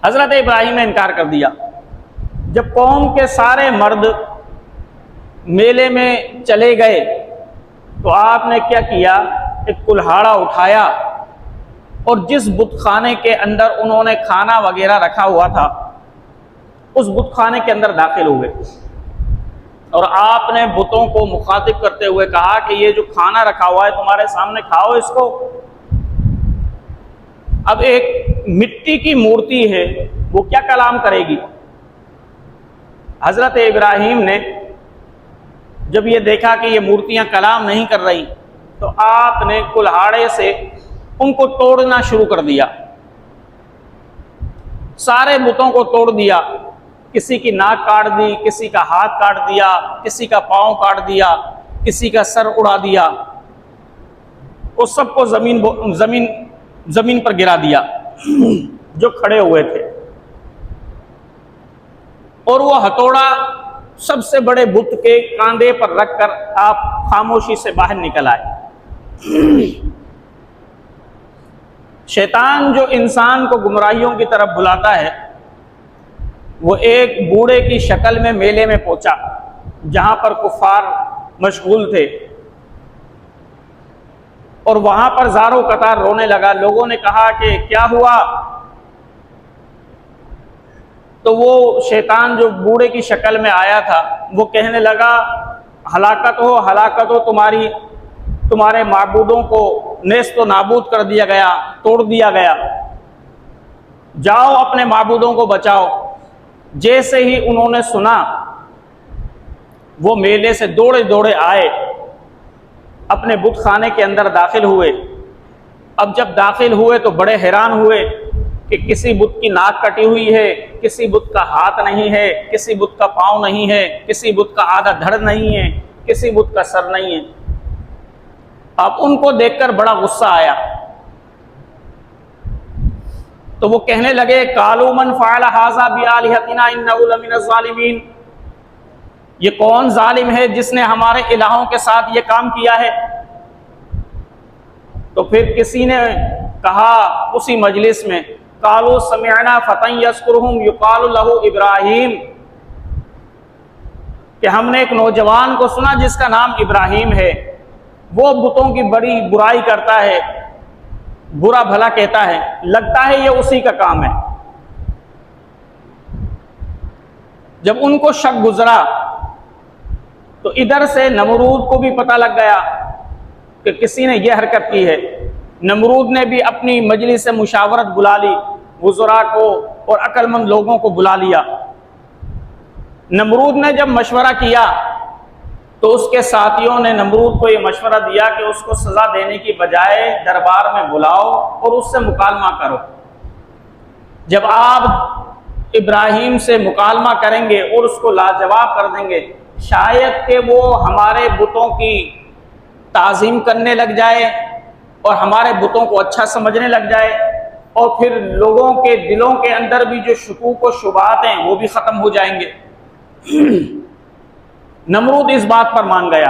हजरत इब्राहिम ने इनकार कर दिया। जब कौम के सारे मर्द मेले में चले गए तो आपने क्या किया, एक कुल्हाड़ा उठाया और जिस बुतखाने के अंदर उन्होंने खाना वगैरह रखा हुआ था उस बुतखाने के अंदर दाखिल हुए और आपने बुतों को मुखातिब करते हुए कहा कि ये जो खाना रखा हुआ है तुम्हारे सामने, खाओ इसको। अब एक मिट्टी की मूर्ति है, वो क्या कलाम करेगी? हजरत इब्राहिम ने जब ये देखा कि ये मूर्तियां कलाम नहीं कर रही तो आपने कुल्हाड़े से उनको तोड़ना शुरू कर दिया। सारे बुतों को तोड़ दिया, किसी की नाक काट दी, किसी का हाथ काट दिया, किसी का पांव काट दिया, किसी का सर उड़ा दिया, उस सबको जमीन पर गिरा दिया जो खड़े हुए थे। और वो हथौड़ा सबसे बड़े बुत के कांधे पर रखकर आप खामोशी से बाहर निकल आए। शैतान जो इंसान को गुमराहियों की तरफ बुलाता है वो एक बूढ़े की शक्ल में मेले में पहुंचा जहां पर कुफार मशगूल थे और वहां पर ज़ारो कतार रोने लगा। लोगों ने कहा कि क्या हुआ? तो वो शैतान जो बूढ़े की शक्ल में आया था वो कहने लगा, हलाकत हो तुम्हारी, तुम्हारे माबूदों को नेस्त नाबूद कर दिया गया, तोड़ दिया गया, जाओ अपने माबूदों को बचाओ। जैसे ही उन्होंने सुना वो मेले से दौड़े दौड़े आए, अपने बुत खाने के अंदर दाखिल हुए। अब जब दाखिल हुए तो बड़े हैरान हुए कि किसी बुत की नाक कटी हुई है, किसी बुत का हाथ नहीं है, किसी बुत का पाँव नहीं है, किसी बुत का आधा धड़ नहीं है, किसी बुत का सर नहीं है। अब उनको देखकर बड़ा गुस्सा आया तो वो कहने लगे, कालू मन फ़अल हाज़ा बिआलिहतिना इन्नहु लमिनज़ ज़ालिमीन, ये कौन जालिम है जिसने हमारे इलाहों के साथ ये काम किया है? तो फिर किसी ने कहा उसी मजलिस में, कालू समिअना फ़तन यज़कुरुहुम युक़ालु लहू इब्राहीम, कि हमने एक नौजवान को सुना जिसका नाम इब्राहिम है, वो बुतों की बड़ी बुराई करता है, बुरा भला कहता है, लगता है ये उसी का काम है। जब उनको शक गुजरा तो इधर से नमरूद को भी पता लग गया कि किसी ने यह हरकत की है। नमरूद ने भी अपनी मजलिस से मुशावरत बुला ली, वुज़रा को और अक्लमंद लोगों को बुला लिया। नमरूद ने जब मशवरा किया तो उसके साथियों ने नमरूद को यह मशवरा दिया कि उसको सजा देने की बजाय दरबार में बुलाओ और उससे मुकालमा करो। जब आप इब्राहिम से मुकालमा करेंगे और उसको लाजवाब कर देंगे, शायद कि वो हमारे बुतों की ताज़ीम करने लग जाए और हमारे बुतों को अच्छा समझने लग जाए और फिर लोगों के दिलों के अंदर भी जो शुकूक व शुबहात हैं वो भी ख़त्म हो जाएंगे। नमरूद इस बात पर मान गया।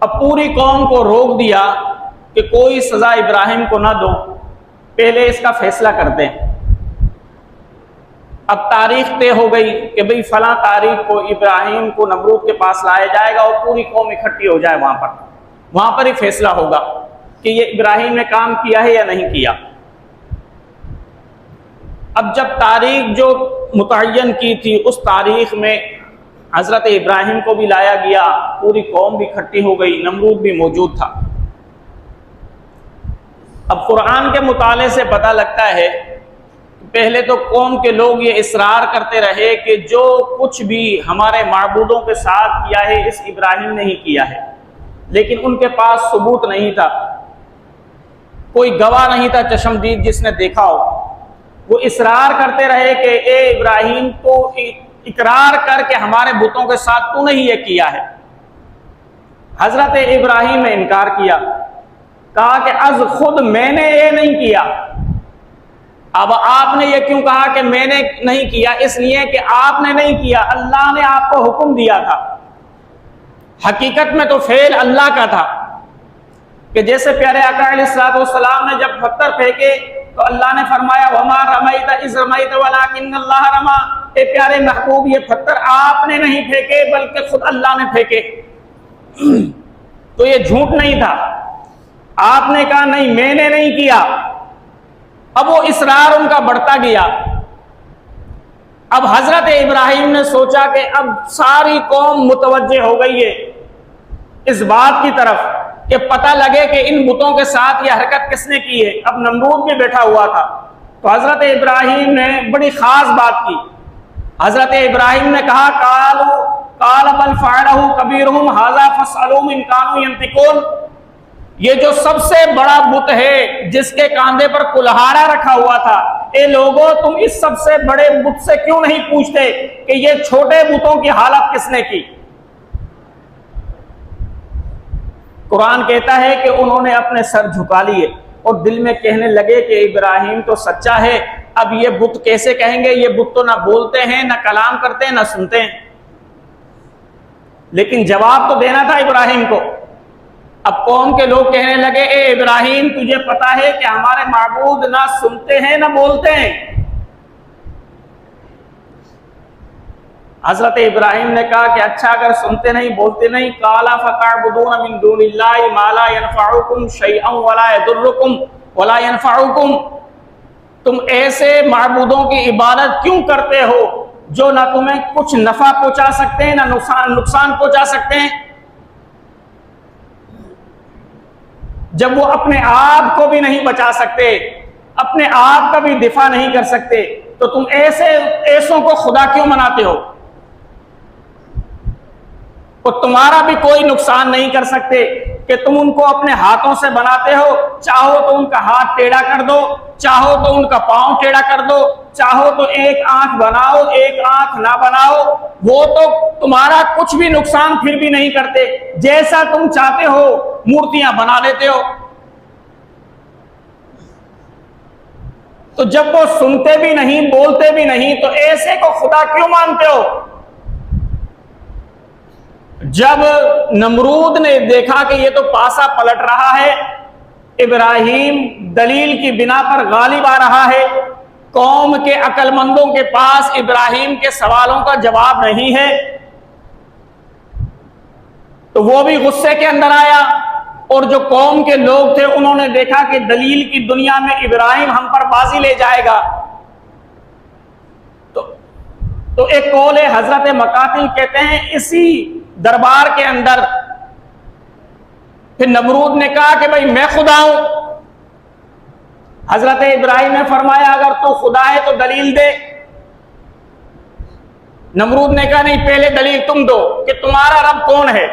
अब पूरी कौम को रोक दिया कि कोई सजा इब्राहिम को ना दो, पहले इसका फैसला करते हैं। अब तारीख तय हो गई कि भाई फला तारीख को इब्राहिम को नमरूद के पास लाया जाएगा और पूरी कौम इकट्ठी हो जाए वहां पर ही फैसला होगा कि ये इब्राहिम ने काम किया है या नहीं किया। अब जब तारीख जो मुतय्यन की थी उस तारीख में हजरत इब्राहिम को भी लाया गया, पूरी कौम भी इकट्ठी हो गई, नमरूद भी मौजूद था। अब कुरान के मुताले से पता लगता है पहले तो कौम के लोग ये इसरार करते रहे कि जो कुछ भी हमारे माबूदों के साथ किया है इस इब्राहिम ने ही किया है, लेकिन उनके पास सबूत नहीं था, कोई गवाह नहीं था चश्मदीद जिसने देखा हो। वो इसरार करते रहे कि ए इब्राहिम तो इकरार करके हमारे बुतों के साथ तूने ही ये किया है। हजरत इब्राहिम ने इनकार किया, कहा कि अज खुद मैंने ये नहीं किया। अब आपने ये क्यों कहा कि मैंने नहीं किया? इसलिए कि आपने नहीं किया, अल्लाह ने आपको हुक्म दिया था। हकीकत में तो फेल अल्लाह का था कि जैसे प्यारे आका अलैहिस्सलाम ने जब पत्थर फेंके तो अल्लाह ने फरमाया वमा रमैत इज़ रमैत वलाकिन्नल्लाह रमा, ए प्यारे महबूब ये पत्थर आपने नहीं फेंके बल्कि खुद अल्लाह ने फेंके। तो ये झूठ नहीं था, आपने कहा नहीं मैंने नहीं किया। अब वो इसरार उनका बढ़ता गया। अब हजरत इब्राहिम ने सोचा कि अब सारी कौम मुतवज्जे हो गई है इस बात की तरफ कि पता लगे कि इन बुतों के साथ यह हरकत किसने की है। अब नमरूद भी बैठा हुआ था। तो हजरत इब्राहिम ने बड़ी खास बात की। हजरत इब्राहिम ने कहा काल बल फ़अलहु कबीरुहुम हाज़ा फ़स्अलूहुम इन कानू यंतिकून, ये जो सबसे बड़ा बुत है जिसके कांधे पर कुल्हाड़ा रखा हुआ था, ए लोगों तुम इस सबसे बड़े बुत से क्यों नहीं पूछते कि ये छोटे बुतों की हालत किसने की। कुरान कहता है कि उन्होंने अपने सर झुका लिए और दिल में कहने लगे कि इब्राहिम तो सच्चा है, अब ये बुत कैसे कहेंगे, ये बुत तो ना बोलते हैं ना कलाम करते हैं ना सुनते हैं। लेकिन जवाब तो देना था इब्राहिम को। अब कौम के लोग कहने लगे ए इब्राहिम तुझे पता है कि हमारे माबूद ना सुनते हैं ना बोलते हैं। हजरत इब्राहिम ने कहा कि अच्छा अगर सुनते नहीं बोलते नहीं, काला फतअबुदून मिन दूनिल्लाहि मा ला यनफउकुम शैअन वला यदुर्रुकुम वला यनफउकुम, तुम ऐसे माबूदों की इबादत क्यों करते हो जो ना तुम्हें कुछ नफा पहुंचा सकते हैं ना नुकसान पहुंचा सकते हैं। जब वो अपने आप को भी नहीं बचा सकते, अपने आप का भी दिफा नहीं कर सकते, तो तुम ऐसों को खुदा क्यों मनाते हो। और तुम्हारा भी कोई नुकसान नहीं कर सकते कि तुम उनको अपने हाथों से बनाते हो, चाहो तो उनका हाथ टेढ़ा कर दो, चाहो तो उनका पांव टेढ़ा कर दो, चाहो तो एक आंख बनाओ एक आंख ना बनाओ, वो तो तुम्हारा कुछ भी नुकसान फिर भी नहीं करते। जैसा तुम चाहते हो मूर्तियां बना लेते हो। तो जब वो सुनते भी नहीं बोलते भी नहीं तो ऐसे को खुदा क्यों मानते हो। जब नमरूद ने देखा कि ये तो पासा पलट रहा है, इब्राहिम दलील की बिना पर गालिब आ रहा है, कौम के अक्लमंदों के पास इब्राहिम के सवालों का जवाब नहीं है, तो वो भी गुस्से के अंदर आया। और जो कौम के लोग थे उन्होंने देखा कि दलील की दुनिया में इब्राहिम हम पर बाजी ले जाएगा। तो एक कौल है, हजरत मकातिल कहते हैं इसी दरबार के अंदर फिर नमरूद ने कहा कि भाई मैं खुदा हूं। हजरत इब्राहिम ने फरमाया अगर तू खुदा है तो दलील दे। नमरूद ने कहा नहीं पहले दलील तुम दो कि तुम्हारा रब कौन है।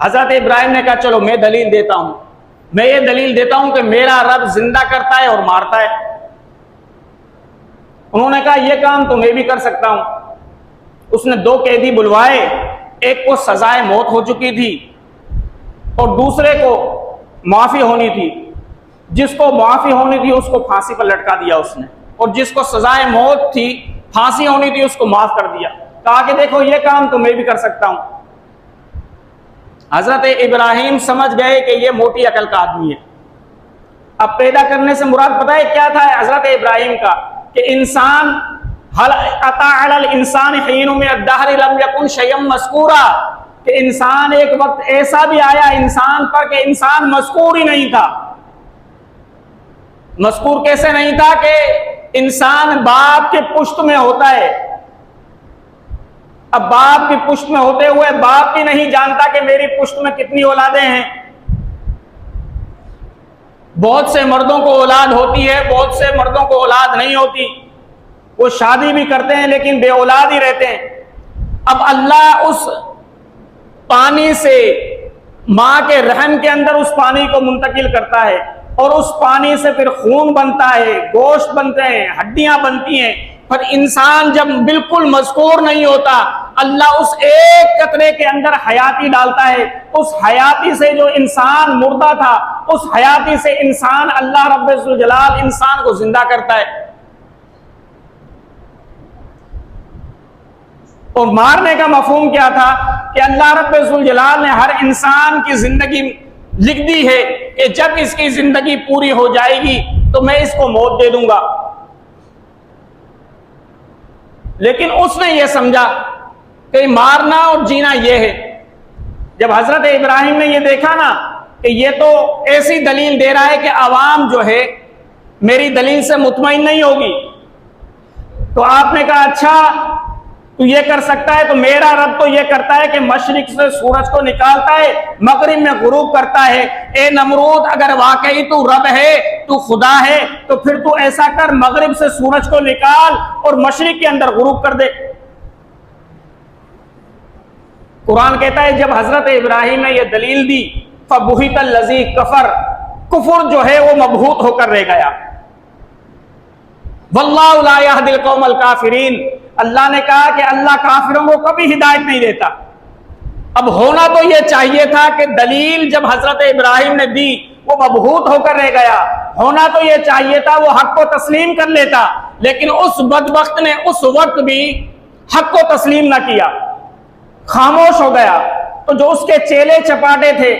हजरत इब्राहिम ने कहा चलो मैं दलील देता हूं, मैं ये दलील देता हूं कि मेरा रब जिंदा करता है और मारता है। उन्होंने कहा यह काम तो मैं भी कर सकता हूं। उसने दो कैदी बुलवाए, एक को सजाए मौत हो चुकी थी और दूसरे को माफी होनी थी। जिसको माफी होनी थी उसको फांसी पर लटका दिया उसने, और जिसको सजाए मौत थी फांसी होनी थी उसको माफ कर दिया। कहा कि देखो ये काम तो मैं भी कर सकता हूं। हजरत इब्राहिम समझ गए कि ये मोटी अकल का आदमी है। अब पैदा करने से मुराद पता है क्या था हजरत इब्राहिम का, कि इंसान हल अता अलल इंसान हीनुम मिन अद-दहर लम यकुन शय'अन मज़कूरा, कि इंसान एक वक्त ऐसा भी आया इंसान पर कि इंसान मज़कूर ही नहीं था। मज़कूर कैसे नहीं था कि इंसान बाप के पुश्त में होता है। अब बाप की पुश्त में होते हुए बाप भी नहीं जानता कि मेरी पुश्त में कितनी औलादें हैं। बहुत से मर्दों को औलाद होती है, बहुत से मर्दों को औलाद नहीं होती। वो शादी भी करते हैं लेकिन बे औलाद ही रहते हैं। अब अल्लाह उस पानी से मां के रहम के अंदर उस पानी को मुंतकिल करता है और उस पानी से फिर खून बनता है, गोश्त बनते हैं, हड्डियां बनती हैं। पर इंसान जब बिल्कुल मज़कूर नहीं होता, अल्लाह उस एक कतरे के अंदर हयाती डालता है। उस हयाती से जो इंसान मुर्दा था, उस हयाती से इंसान अल्लाह रब्बुल जलाल इंसान को जिंदा करता है। और मारने का मफहूम क्या था कि अल्लाह रब्बुल जलाल ने हर इंसान की जिंदगी लिख दी है कि जब इसकी जिंदगी पूरी हो जाएगी तो मैं इसको मौत दे दूंगा। लेकिन उसने यह समझा कि मारना और जीना यह है। जब हजरत इब्राहिम ने यह देखा ना कि यह तो ऐसी दलील दे रहा है कि अवाम जो है मेरी दलील से मुतमईन नहीं होगी, तो आपने कहा अच्छा तू ये कर सकता है, तो मेरा रब तो ये करता है कि मशरिक से सूरज को निकालता है, मगरिब में गुरूब करता है। ए नमरूद, अगर वाकई तू रब है, तू खुदा है, तो फिर तू ऐसा कर, मगरिब से सूरज को निकाल और मशरिक के अंदर गुरूब कर दे। कुरान कहता है जब हजरत इब्राहिम ने यह दलील दी, फबुहितल लज़ी कफर, कुफर जो है वो मबहूत होकर रह गया। वल्लाहु ला यहदिल कौमल काफिरीन, अल्लाह ने कहा कि अल्लाह काफिरों को कभी हिदायत नहीं देता। अब होना तो यह चाहिए था कि दलील जब हजरत इब्राहिम ने दी वो मबहूत होकर रह गया, होना तो यह चाहिए था वो हक को तस्लीम कर लेता, लेकिन उस बदबख्त ने उस वक्त भी हक को तस्लीम ना किया, खामोश हो गया। तो जो उसके चेले चपाटे थे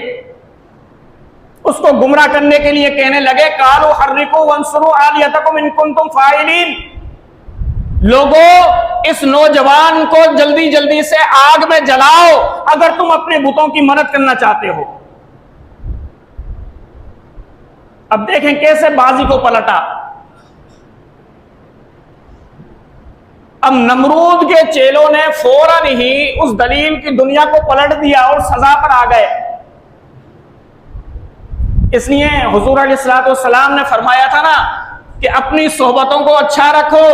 उसको गुमराह करने के लिए कहने लगे, कालू हर्रिकू वंसुरू आलियतकुम इन कुंतुम फाइलिन, लोगों इस नौजवान को जल्दी जल्दी से आग में जलाओ अगर तुम अपने बुतों की मदद करना चाहते हो। अब देखें कैसे बाजी को पलटा। अब नमरूद के चेलों ने फौरन ही उस दलील की दुनिया को पलट दिया और सजा पर आ गए। इसलिए हुजूर अलैहिस्सलाम ने फरमाया था ना कि अपनी सोहबतों को अच्छा रखो।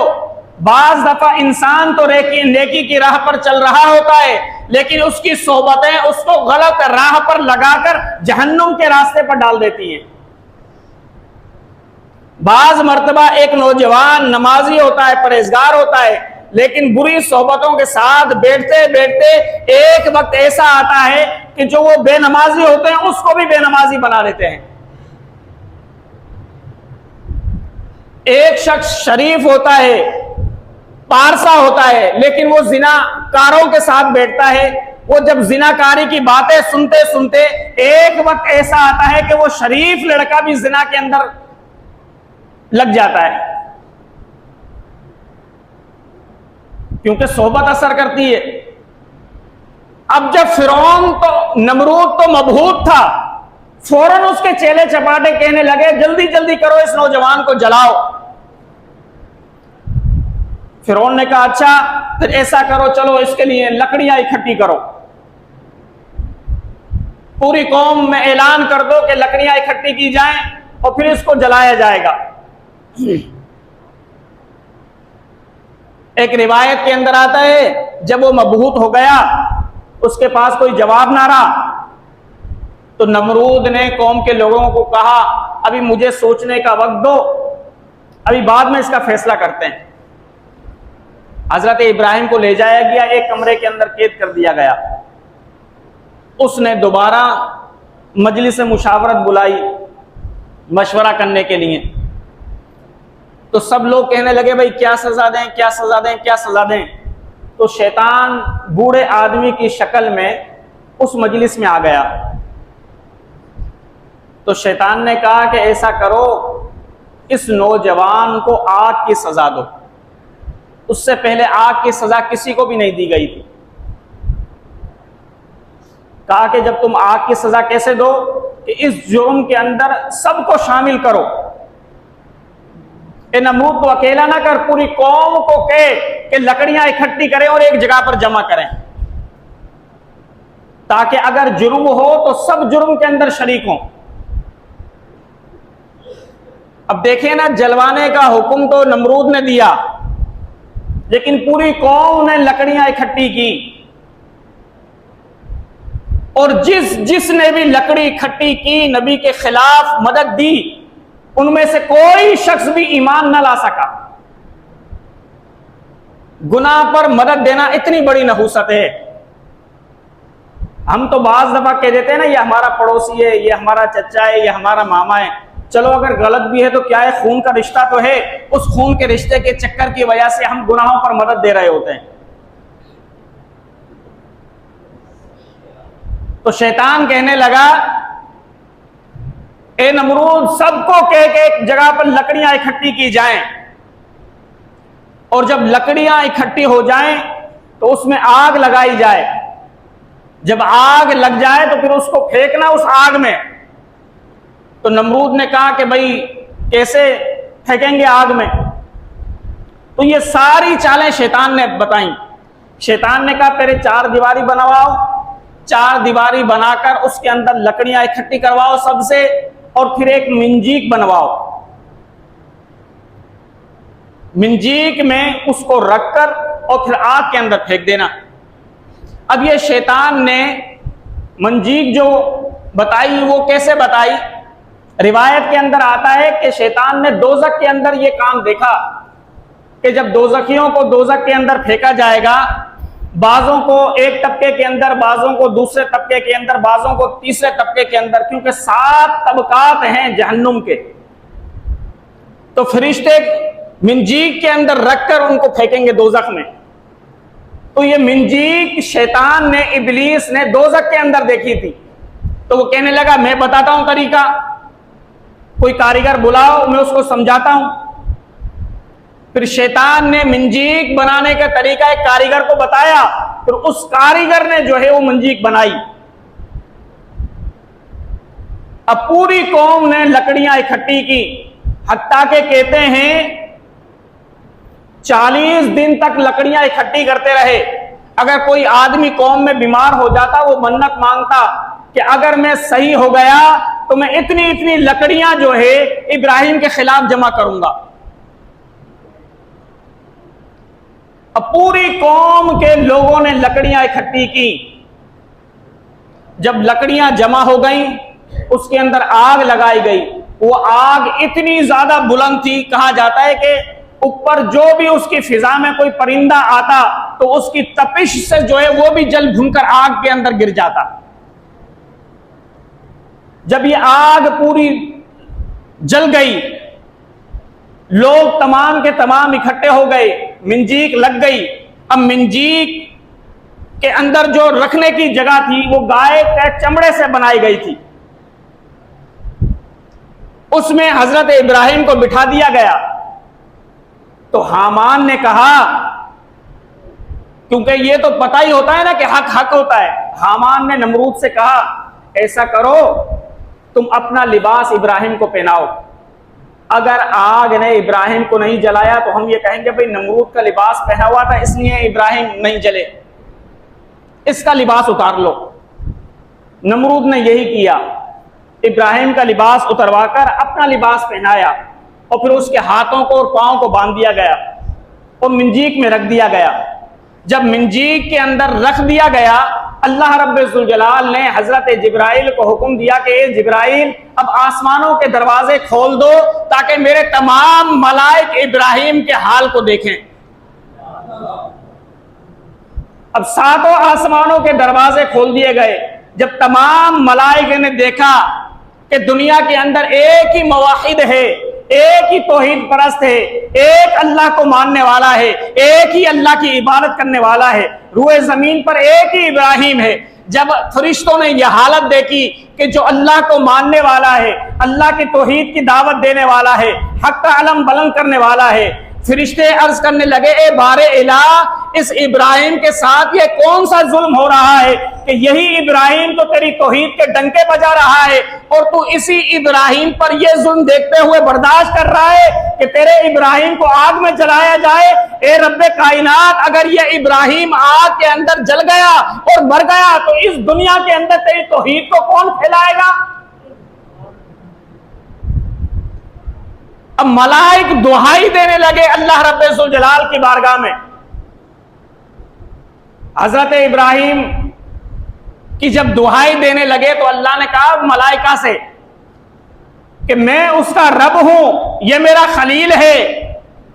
बाज दफा इंसान तो नेकी की राह पर चल रहा होता है, लेकिन उसकी सोहबतें उसको गलत राह पर लगाकर जहन्नुम के रास्ते पर डाल देती हैं। बाज मर्तबा एक नौजवान नमाजी होता है, परहेजगार होता है, लेकिन बुरी सोहबतों के साथ बैठते बैठते एक वक्त ऐसा आता है कि जो वो बेनमाजी होते हैं उसको भी बेनमाजी बना देते हैं। एक शख्स शरीफ होता है, पारसा होता है, लेकिन वो जिनाकारों के साथ बैठता है। वो जब जिनाकारी की बातें सुनते सुनते एक वक्त ऐसा आता है कि वो शरीफ लड़का भी जिना के अंदर लग जाता है, क्योंकि सोहबत असर करती है। अब जब फिरौन तो नमरूद तो मबहूत था, फौरन उसके चेले चपाटे कहने लगे जल्दी जल्दी करो, इस नौजवान को जलाओ। फिरौन ने कहा अच्छा फिर ऐसा करो, चलो इसके लिए लकड़ियां इकट्ठी करो, पूरी कौम में ऐलान कर दो कि लकड़ियां इकट्ठी की जाएं और फिर इसको जलाया जाएगा। एक रिवायत के अंदर आता है जब वो मबहूत हो गया, उसके पास कोई जवाब ना रहा, तो नमरूद ने कौम के लोगों को कहा अभी मुझे सोचने का वक्त दो, अभी बाद में इसका फैसला करते हैं। हजरत इब्राहिम को ले जाया गया, एक कमरे के अंदर कैद कर दिया गया। उसने दोबारा मजलिस मुशावरत बुलाई मशवरा करने के लिए, तो सब लोग कहने लगे भाई क्या सजा दें, क्या सजा दें, क्या सजा दें। तो शैतान बूढ़े आदमी की शक्ल में उस मजलिस में आ गया। तो शैतान ने कहा कि ऐसा करो, इस नौजवान को आग की सजा दो। उससे पहले आग की सजा किसी को भी नहीं दी गई थी। कहा कि जब तुम आग की सजा कैसे दो कि इस जुर्म के अंदर सबको शामिल करो, ए नमरूद को अकेला ना कर, पूरी कौम को कहे कि लकड़ियां इकट्ठी करें और एक जगह पर जमा करें, ताकि अगर जुर्म हो तो सब जुर्म के अंदर शरीक हों। अब देखिए ना, जलवाने का हुक्म तो नमरूद ने दिया, लेकिन पूरी कौम ने लकड़ियां इकट्ठी की, और जिसने भी लकड़ी इकट्ठी की नबी के खिलाफ मदद दी, उनमें से कोई शख्स भी ईमान न ला सका। गुनाह पर मदद देना इतनी बड़ी नहूसत है। हम तो बाज दफा कह देते हैं ना, ये हमारा पड़ोसी है, ये हमारा चचा है, ये हमारा मामा है। चलो अगर गलत भी है तो क्या है, खून का रिश्ता तो है, उस खून के रिश्ते के चक्कर की वजह से हम गुनाहों पर मदद दे रहे होते हैं। तो शैतान कहने लगा ए नमरूद, सबको कह के एक जगह पर लकड़ियां इकट्ठी की जाएं, और जब लकड़ियां इकट्ठी हो जाएं तो उसमें आग लगाई जाए। जब आग लग जाए तो फिर उसको फेंकना उस आग में। तो नमरूद ने कहा कि भाई कैसे फेंकेंगे आग में? तो ये सारी चालें शैतान ने बताई। शैतान ने कहा तेरे 4 दीवारी बनवाओ, 4 दीवारी बनाकर उसके अंदर लकड़ियां इकट्ठी करवाओ सबसे, और फिर एक मिंजीक बनवाओ। मिंजीक में उसको रखकर और फिर आग के अंदर फेंक देना। अब ये शैतान ने मंजीक जो बताई वो कैसे बताई? रिवायत के अंदर आता है कि शैतान ने दोजक के अंदर ये काम देखा कि जब दोजखियों को दोजक के अंदर फेंका जाएगा, बाजों को एक तबके के अंदर, बाजों को दूसरे तबके के अंदर, बाजों को तीसरे तबके के अंदर, क्योंकि 7 तबकात हैं जहन्नुम के। तो फरिश्ते मिंजीक के अंदर रखकर उनको फेंकेंगे दोजख में। तो ये मिंजीक शैतान ने, इब्लीस ने दोजख के अंदर देखी थी। तो वो कहने लगा मैं बताता हूं तरीका, कोई कारीगर बुलाओ, मैं उसको समझाता हूं। फिर शैतान ने मिंजीक बनाने का तरीका एक कारीगर को बताया, फिर उस कारीगर ने जो है वो मंजीक बनाई। अब पूरी कौम ने लकड़ियां इकट्ठी की, हत्ता के कहते हैं 40 दिन तक लकड़ियां इकट्ठी करते रहे। अगर कोई आदमी कौम में बीमार हो जाता, वो मन्नत मांगता कि अगर मैं सही हो गया तो मैं इतनी इतनी लकड़ियां जो है इब्राहिम के खिलाफ जमा करूंगा। अब पूरी कौम के लोगों ने लकड़ियां इकट्ठी की। जब लकड़ियां जमा हो गई, उसके अंदर आग लगाई गई। वो आग इतनी ज्यादा बुलंद थी, कहा जाता है कि ऊपर जो भी उसकी फिजा में कोई परिंदा आता तो उसकी तपिश से जो है वो भी जल भुनकर आग के अंदर गिर जाता। जब ये आग पूरी जल गई, लोग तमाम के तमाम इकट्ठे हो गए, मिंजीक लग गई। अब मिंजीक के अंदर जो रखने की जगह थी वो गाय के चमड़े से बनाई गई थी। उसमें हजरत इब्राहिम को बिठा दिया गया। तो हामान ने कहा, क्योंकि ये तो पता ही होता है ना कि हक हक होता है, हामान ने नमरूद से कहा ऐसा करो, तुम अपना लिबास इब्राहिम को पहनाओ। अगर आग ने इब्राहिम को नहीं जलाया तो हम ये कहेंगे भाई नमरूद का लिबास पहना हुआ था इसलिए इब्राहिम नहीं जले, इसका लिबास उतार लो। नमरूद ने यही किया, इब्राहिम का लिबास उतरवाकर अपना लिबास पहनाया, और फिर उसके हाथों को और पांव को बांध दिया गया और मिंजीक में रख दिया गया। जब मिंजीक के अंदर रख दिया गया, अल्लाह रब्बुल जलाल ने हजरत जिब्राइल को हुक्म दिया कि ए जिब्राइल, अब आसमानों के दरवाजे खोल दो ताकि मेरे तमाम मलाइक इब्राहिम के हाल को देखें। अब 7 आसमानों के दरवाजे खोल दिए गए। जब तमाम मलाइक ने देखा कि दुनिया के अंदर एक ही मुवाहिद है, एक ही तौहीद परस्त है, एक अल्लाह को मानने वाला है, एक ही अल्लाह की इबादत करने वाला है, रूए जमीन पर एक ही इब्राहिम है। जब फरिश्तों ने यह हालत देखी कि जो अल्लाह को मानने वाला है, अल्लाह की तौहीद की दावत देने वाला है, हक का अलम बुलंद करने वाला है, फरिश्ते अर्ज करने लगे ए बारे इला, इस इब्राहिम के साथ ये कौन सा जुल्म हो रहा है कि यही इब्राहिम तो तेरी तौहीद के डंके बजा रहा है और तू इसी इब्राहिम पर ये जुल्म देखते हुए बर्दाश्त कर रहा है कि तेरे इब्राहिम को आग में जलाया जाए। ए रब्बे कायनात, अगर ये इब्राहिम आग के अंदर जल गया और मर गया तो इस दुनिया के अंदर तेरी तौहीद को कौन फैलाएगा? अब मलाइक दुहाई देने लगे अल्लाह रब्बुल जलाल की बारगाह में। हजरत इब्राहिम की जब दुहाई देने लगे तो अल्लाह ने कहा मलाइका से कि मैं उसका रब हूं, यह मेरा खलील है,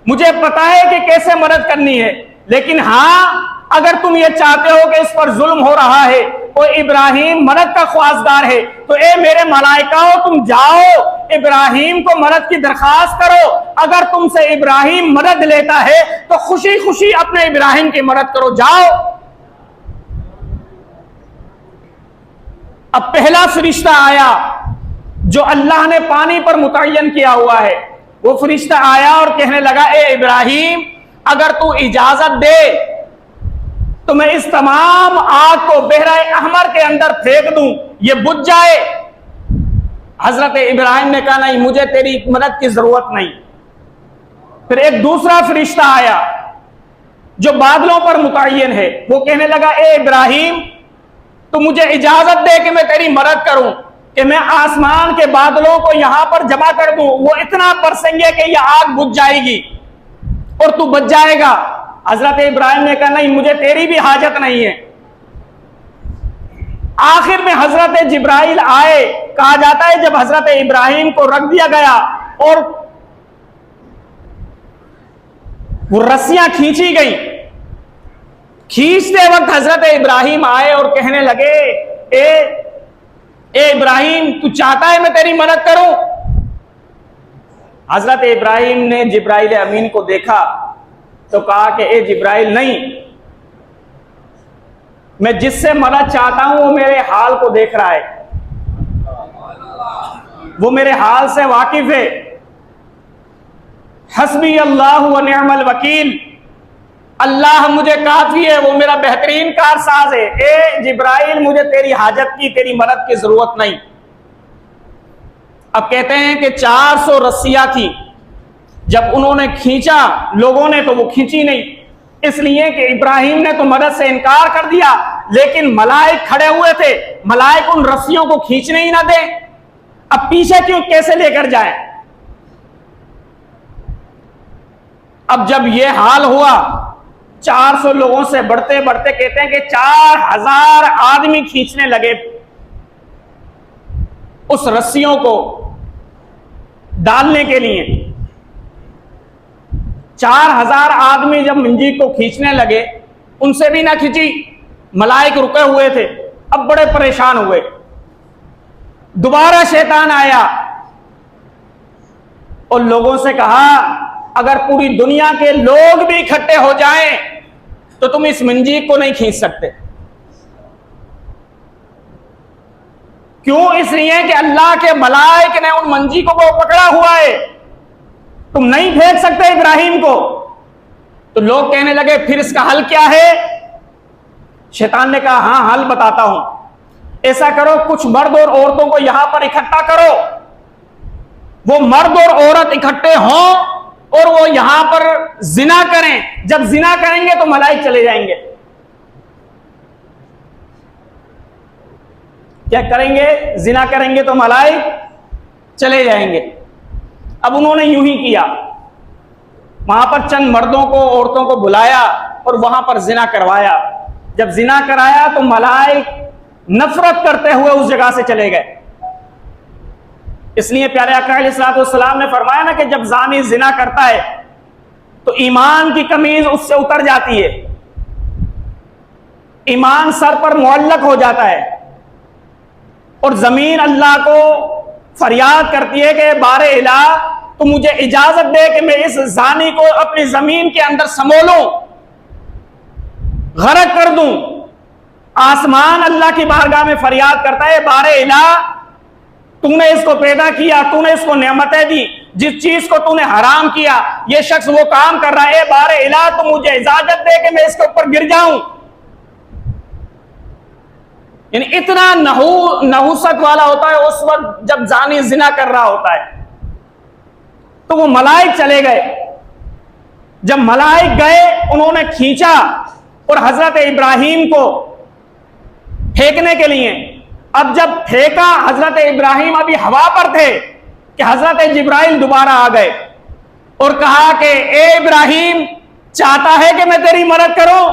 मुझे पता है कि कैसे मदद करनी है, लेकिन हां अगर तुम ये चाहते हो कि इस पर जुल्म हो रहा है और इब्राहिम मदद का ख्वासगार है तो ए मेरे मलाइकाओं, तुम जाओ इब्राहिम को मदद की दरखास्त करो। अगर तुमसे इब्राहिम मदद लेता है तो खुशी खुशी अपने इब्राहिम की मदद करो, जाओ। अब पहला फरिश्ता आया, जो अल्लाह ने पानी पर मुतय्यन किया हुआ है। वो फरिश्ता आया और कहने लगा, ए इब्राहिम, अगर तू इजाजत दे तो मैं इस तमाम आग को बहराए अहमर के अंदर फेंक दूं, ये बुझ जाए। हजरत इब्राहिम ने कहा, नहीं, मुझे तेरी मदद की जरूरत नहीं। फिर एक दूसरा फरिश्ता आया जो बादलों पर मुतय्यन है। वो कहने लगा, ए इब्राहिम, तो मुझे इजाजत दे कि मैं तेरी मदद करूं, कि मैं आसमान के बादलों को यहां पर जमा कर दूं, वो इतना बरसेंगे कि यह आग बुझ जाएगी और तू बच जाएगा। हजरत इब्राहिम ने कहा, नहीं, मुझे तेरी भी हाजत नहीं है। आखिर में हजरत जिब्राइल आए। कहा जाता है जब हजरत इब्राहिम को रख दिया गया और वो रस्सियां खींची गई, खींचते वक्त हजरत इब्राहिम आए और कहने लगे, ए इब्राहिम, तू चाहता है मैं तेरी मदद करूं? हजरत इब्राहिम ने जिब्राइल अमीन को देखा तो कहा कि ए जिब्राइल, नहीं, मैं जिससे मदद चाहता हूं वो मेरे हाल को देख रहा है, वो मेरे हाल से वाकिफ है। हस्बी अल्लाह व निअमल वकील, अल्लाह मुझे काफी है, वो मेरा बेहतरीन कारसाज है। ए जिब्राइल, मुझे तेरी हाजत की, तेरी मदद की जरूरत नहीं। अब कहते हैं कि 400 रस्सियां थी। जब उन्होंने खींचा लोगों ने, तो वो खींची नहीं, इसलिए कि इब्राहिम ने तो मदद से इनकार कर दिया, लेकिन मलाइक खड़े हुए थे, मलाइक उन रस्सियों को खींचने ही ना दे। अब पीछे क्यों, कैसे लेकर जाए? अब जब ये हाल हुआ, 400 लोगों से बढ़ते बढ़ते कहते हैं कि 4000 आदमी खींचने लगे उस रस्सियों को डालने के लिए। 4000 आदमी जब मंजीक को खींचने लगे, उनसे भी ना खींची, मलाइक रुके हुए थे। अब बड़े परेशान हुए। दोबारा शैतान आया और लोगों से कहा, अगर पूरी दुनिया के लोग भी इकट्ठे हो जाएं तो तुम इस मंजीक को नहीं खींच सकते। क्यों? इसलिए कि अल्लाह के मलाइक ने उन मंजीकों को पकड़ा हुआ है, तुम नहीं फेंक सकते इब्राहिम को। तो लोग कहने लगे, फिर इसका हल क्या है? शैतान ने कहा, हां, हल बताता हूं। ऐसा करो, कुछ मर्द और औरतों को यहां पर इकट्ठा करो, वो मर्द और औरत इकट्ठे हों और वो यहां पर जिना करें। जब जिना करेंगे तो मलाइक चले जाएंगे। क्या करेंगे? जिना करेंगे तो मलाइक चले जाएंगे। अब उन्होंने यूं ही किया, वहां पर चंद मर्दों को, औरतों को बुलाया और वहां पर जिना करवाया। जब जिना कराया तो मलाइक नफरत करते हुए उस जगह से चले गए। इसलिए प्यारे आका अलैहिस्सलातु वस्सलाम ने फरमाया ना कि जब जानी जिना करता है तो ईमान की कमीज उससे उतर जाती है, ईमान सर पर मुअल्लक हो जाता है और जमीन अल्लाह को फरियाद करती है कि बारे इला, तो मुझे इजाजत दे कि मैं इस जानी को अपनी जमीन के अंदर समोलूं, गरक कर दूं। आसमान अल्लाह की बारगाह में फरियाद करता है, बारे इला, तूने इसको पैदा किया, तूने इसको नेमतें दी, जिस चीज को तूने हराम किया ये शख्स वो काम कर रहा है, बारे इला, तो मुझे इजाजत दे कि मैं इसके ऊपर गिर जाऊं। यानी इतना नहुसत वाला होता है उस वक्त जब जानी जिना कर रहा होता है। तो वो मलाइक चले गए। जब मलाइक गए, उन्होंने खींचा और हजरत इब्राहिम को फेंकने के लिए। अब जब फेंका, हजरत इब्राहिम अभी हवा पर थे कि हजरत जिब्राइल दोबारा आ गए और कहा कि ए इब्राहिम, चाहता है कि मैं तेरी मदद करूं?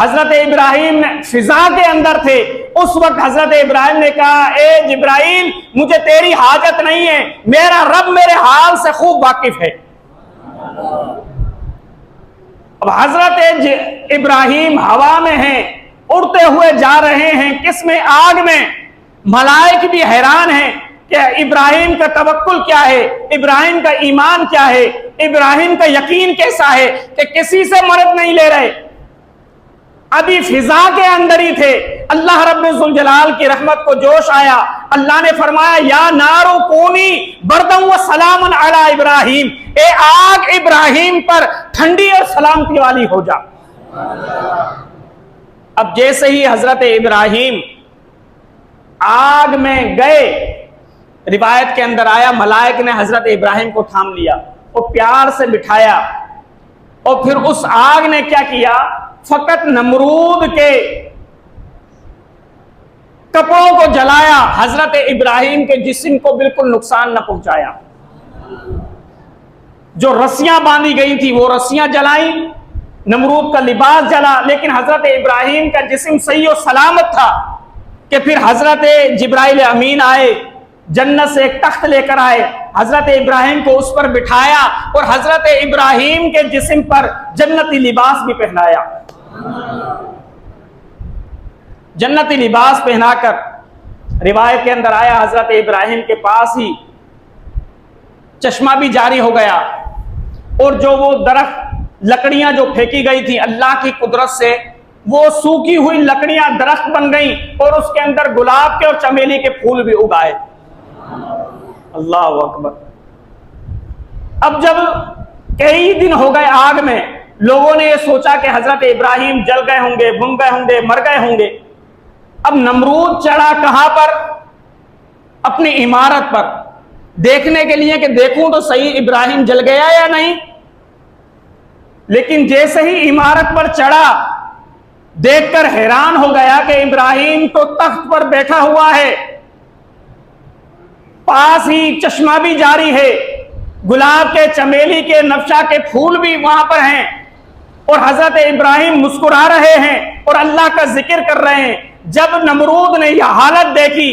हजरत इब्राहिम फिजा के अंदर थे। उस वक्त हजरत इब्राहिम ने कहा, ए जिब्राइल, मुझे तेरी हाजत नहीं है, मेरा रब मेरे हाल से खूब वाकिफ है। अब हजरत इब्राहिम हवा में हैं, उड़ते हुए जा रहे हैं, किसमें? आग में। मलाइक भी हैरान हैं कि इब्राहिम का तवक्कुल क्या है, इब्राहिम का ईमान क्या है, इब्राहिम का यकीन कैसा है कि किसी से मदद नहीं ले रहे। अभी फिजा के अंदर ही थे, अल्लाह रब्बुल जलाल की रहमत को जोश आया, अल्लाह ने फरमाया या नारो कूनी बरदम व सलामन अला इब्राहिम, ए आग इब्राहिम पर ठंडी और सलामती वाली हो जा। अब जैसे ही हजरत इब्राहिम आग में गए, रिवायत के अंदर आया मलाइक ने हजरत इब्राहिम को थाम लिया और प्यार से बिठाया, और फिर उस आग ने क्या किया, फकत नमरूद के कपड़ों को जलाया, हजरत इब्राहिम के जिस्म को बिल्कुल नुकसान न पहुंचाया। जो रस्सियां बांधी गई थी वो रस्सियां जलाई, नमरूद का लिबास जला, लेकिन हजरत इब्राहिम का जिस्म सही और सलामत था। कि फिर हजरत जिब्राइल अमीन आए, जन्नत से एक तख्त लेकर आए, हजरत इब्राहिम को उस पर बिठाया और हजरत इब्राहिम के जिस्म पर जन्नती लिबास भी पहनाया। जन्नती लिबास पहनाकर, रिवायत के अंदर आया हजरत इब्राहिम के पास ही चश्मा भी जारी हो गया, और जो वो दरख्त लकड़ियां जो फेंकी गई थी अल्लाह की कुदरत से, वो सूखी हुई लकड़ियां दरख्त बन गई और उसके अंदर गुलाब के और चमेली के फूल भी उगाए। अल्लाह अकबर। अब जब कई दिन हो गए आग में, लोगों ने ये सोचा कि हजरत इब्राहिम जल गए होंगे, भुन गए होंगे, मर गए होंगे। अब नमरूद चढ़ा कहां पर, अपनी इमारत पर, देखने के लिए कि देखूं तो सही इब्राहिम जल गया या नहीं। लेकिन जैसे ही इमारत पर चढ़ा, देखकर हैरान हो गया कि इब्राहिम तो तख्त पर बैठा हुआ है, पास ही चश्मा भी जारी है, गुलाब के, चमेली के, नफशा के फूल भी वहां पर हैं, और हजरत इब्राहिम मुस्कुरा रहे हैं और अल्लाह का जिक्र कर रहे हैं। जब नमरूद ने यह हालत देखी,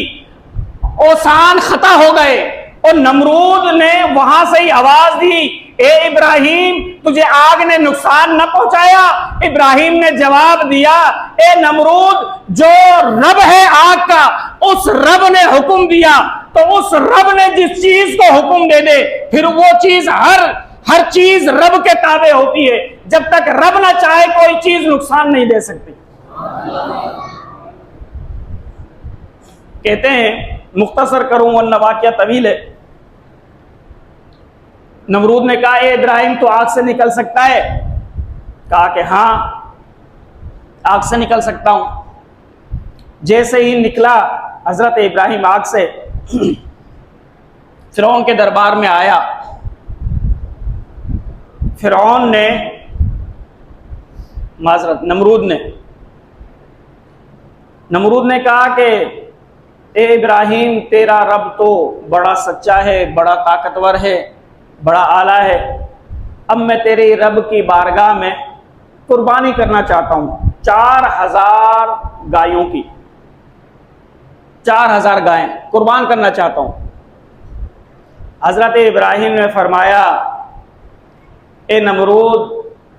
ओसान खता हो गए, और नमरूद ने वहां से ही आवाज दी, ए इब्राहिम, तुझे आग ने नुकसान न पहुंचाया। इब्राहिम ने जवाब दिया, ए नमरूद, जो रब है आग का, उस रब ने हुक्म दिया, तो उस रब ने जिस चीज को हुक्म दे दे, फिर वो चीज हर चीज रब के ताबे होती है। जब तक रब ना चाहे कोई चीज नुकसान नहीं दे सकती। कहते हैं, मुख्तसर करूं वरना वाक़या तवील है, नमरूद ने कहा, ए इब्राहिम, तो आग से निकल सकता है? कहा कि हाँ, आग से निकल सकता हूं। जैसे ही निकला हजरत इब्राहिम आग से, फिरौन के दरबार में आया। फिरौन ने, माजरत, नमरूद ने कहा कि ए इब्राहिम, तेरा रब तो बड़ा सच्चा है, बड़ा ताकतवर है, बड़ा आला है। अब मैं तेरे रब की बारगाह में कुर्बानी करना चाहता हूं, 4000 गायों की, 4000 गायें कुर्बान करना चाहता हूं। हजरत इब्राहिम ने फरमाया, ए नमरूद,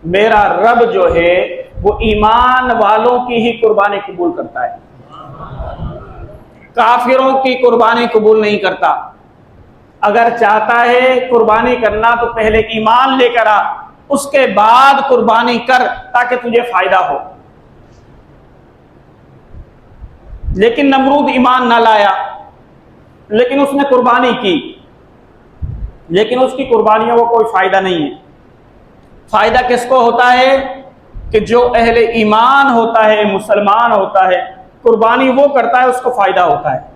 मेरा रब जो है वो ईमान वालों की ही कुर्बानी कबूल करता है, काफिरों की कुर्बानी कबूल नहीं करता। अगर चाहता है कुर्बानी करना तो पहले ईमान लेकर आ, उसके बाद कुर्बानी कर, ताकि तुझे फायदा हो। लेकिन नमरूद ईमान ना लाया, लेकिन उसने कुर्बानी की, लेकिन उसकी कुर्बानियों को कोई फायदा नहीं है। फायदा किसको होता है कि जो अहले ईमान होता है, मुसलमान होता है, कुर्बानी वो करता है, उसको फायदा होता है।